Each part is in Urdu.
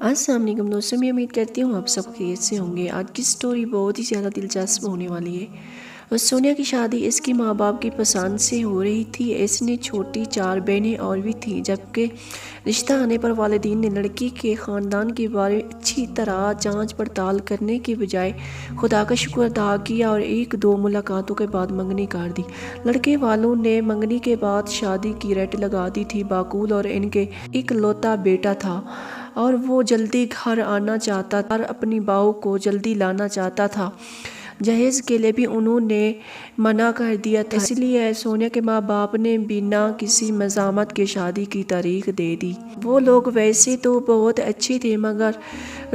السلام علیکم دوستوں، میں امید کرتی ہوں آپ سب خیریت سے ہوں گے۔ آج کی سٹوری بہت ہی زیادہ دلچسپ ہونے والی ہے۔ سونیا کی شادی اس کے ماں باپ کی پسند سے ہو رہی تھی۔ اس نے چھوٹی 4 بہنیں اور بھی تھیں، جبکہ رشتہ آنے پر والدین نے لڑکی کے خاندان کے بارے میں اچھی طرح جانچ پڑتال کرنے کے بجائے خدا کا شکر ادا کیا اور 1-2 ملاقاتوں کے بعد منگنی کر دی۔ لڑکے والوں نے منگنی کے بعد شادی کی رٹ لگا دی تھی۔ باقول اور ان کے اکلوتا بیٹا تھا اور وہ جلدی گھر آنا چاہتا تھا اور اپنی بہو کو جلدی لانا چاہتا تھا۔ جہیز کے لیے بھی انہوں نے منع کر دیا تھا، اس لیے سونیا کے ماں باپ نے بنا کسی مزاحمت کے شادی کی تاریخ دے دی۔ وہ لوگ ویسے تو بہت اچھے تھے، مگر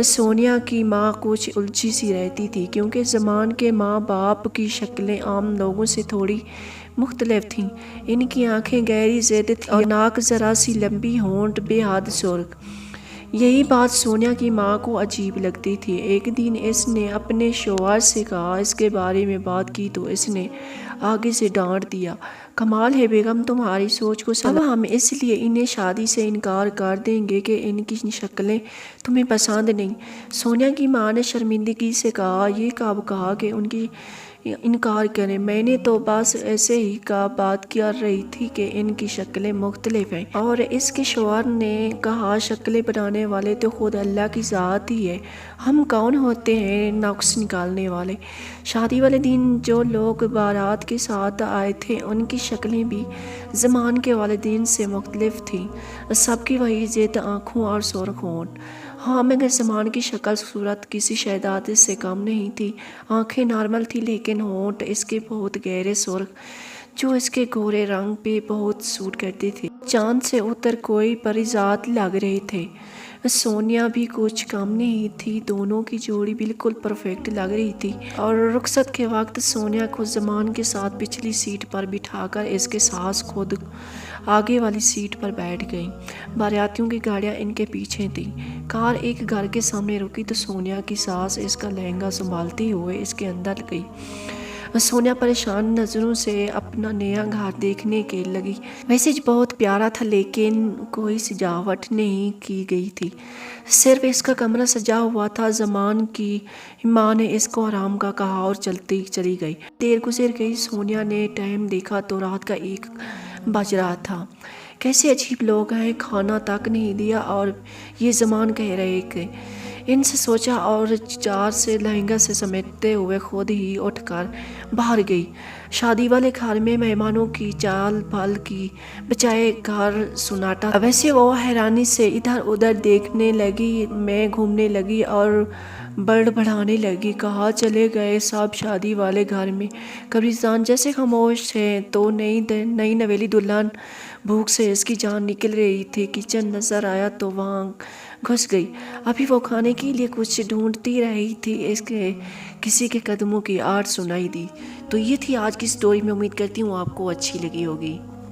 سونیا کی ماں کچھ الجھی سی رہتی تھی، کیونکہ زمان کے ماں باپ کی شکلیں عام لوگوں سے تھوڑی مختلف تھیں۔ ان کی آنکھیں گہری زرد تھیں اور ناک ذرا سی لمبی، ہونٹ بے حد سرخ۔ یہی بات سونیا کی ماں کو عجیب لگتی تھی۔ ایک دن اس نے اپنے شوہر سے کہا، اس کے بارے میں بات کی تو اس نے آگے سے ڈانٹ دیا، کمال ہے بیگم، تمہاری سوچ کو سلام۔ اب ہم اس لیے انہیں شادی سے انکار کر دیں گے کہ ان کی شکلیں تمہیں پسند نہیں۔ سونیا کی ماں نے شرمندگی سے کہا، یہ کب کہا کہ ان کی انکار کریں؟ میں نے تو بس ایسے ہی بات کر رہی تھی کہ ان کی شکلیں مختلف ہیں۔ اور اس کے شوہر نے کہا، شکلیں بنانے والے تو خود اللہ کی ذات ہی ہے، ہم کون ہوتے ہیں نقص نکالنے والے؟ شادی والے دن جو لوگ بارات کے ساتھ آئے تھے ان کی شکلیں بھی زمان کے والدین سے مختلف تھیں۔ سب کی وہی زرد آنکھوں اور سرخ ہونٹ۔ ہاں، مگر زمان کی شکل صورت کسی شہزادے سے کم نہیں تھی۔ آنکھیں نارمل تھی، لیکن ہونٹ اس کے بہت گہرے سرخ، جو اس کے گورے رنگ پہ بہت سوٹ کرتے تھے۔ چاند سے اتر کوئی پریزاد لگ رہے تھے۔ سونیا بھی کچھ کم نہیں تھی، دونوں کی جوڑی بالکل پرفیکٹ لگ رہی تھی۔ اور رخصت کے وقت سونیا کو زمان کے ساتھ پچھلی سیٹ پر بٹھا کر اس کے ساس خود آگے والی سیٹ پر بیٹھ گئیں۔ باراتی کی گاڑیاں ان کے پیچھے تھیں۔ کار ایک گھر کے سامنے رکی تو سونیا کی ساس اس کا لہنگا سنبھالتے ہوئے اس کے اندر گئی۔ سونیا پریشان نظروں سے اپنا نیا گھر دیکھنے کے لگی۔ ویسے بہت پیارا تھا، لیکن کوئی سجاوٹ نہیں کی گئی تھی، صرف اس کا کمرہ سجا ہوا تھا۔ زمان کی ماں نے اس کو آرام کا کہا اور چلتی چلی گئی۔ دیر گزر گئی۔ سونیا نے ٹائم دیکھا تو رات کا 1 بج رہا تھا۔ کیسے عجیب لوگ ہیں، کھانا تک نہیں دیا اور یہ زمان کہہ رہے کہ ان سے سوچا اور چار سے لہنگا سے سمیٹتے ہوئے خود ہی اٹھ کر باہر گئی۔ شادی والے گھر میں مہمانوں کی چال پل کی بجائے گھر سناٹا۔ ویسے وہ حیرانی سے ادھر ادھر دیکھنے لگی، میں گھومنے لگی اور بڑبڑانے لگی، کہاں چلے گئے سب؟ شادی والے گھر میں قبرستان جیسے خاموش ہے تو نئی نویلی دلہن بھوک سے اس کی جان نکل رہی تھی۔ کچن نظر آیا تو وہاں گھس گئی۔ ابھی وہ کھانے کے لیے کچھ ڈھونڈتی رہی تھی، اس کے کسی کے قدموں کی آہٹ سنائی دی۔ تو یہ تھی آج کی سٹوری، میں امید کرتی ہوں آپ کو اچھی لگی ہوگی۔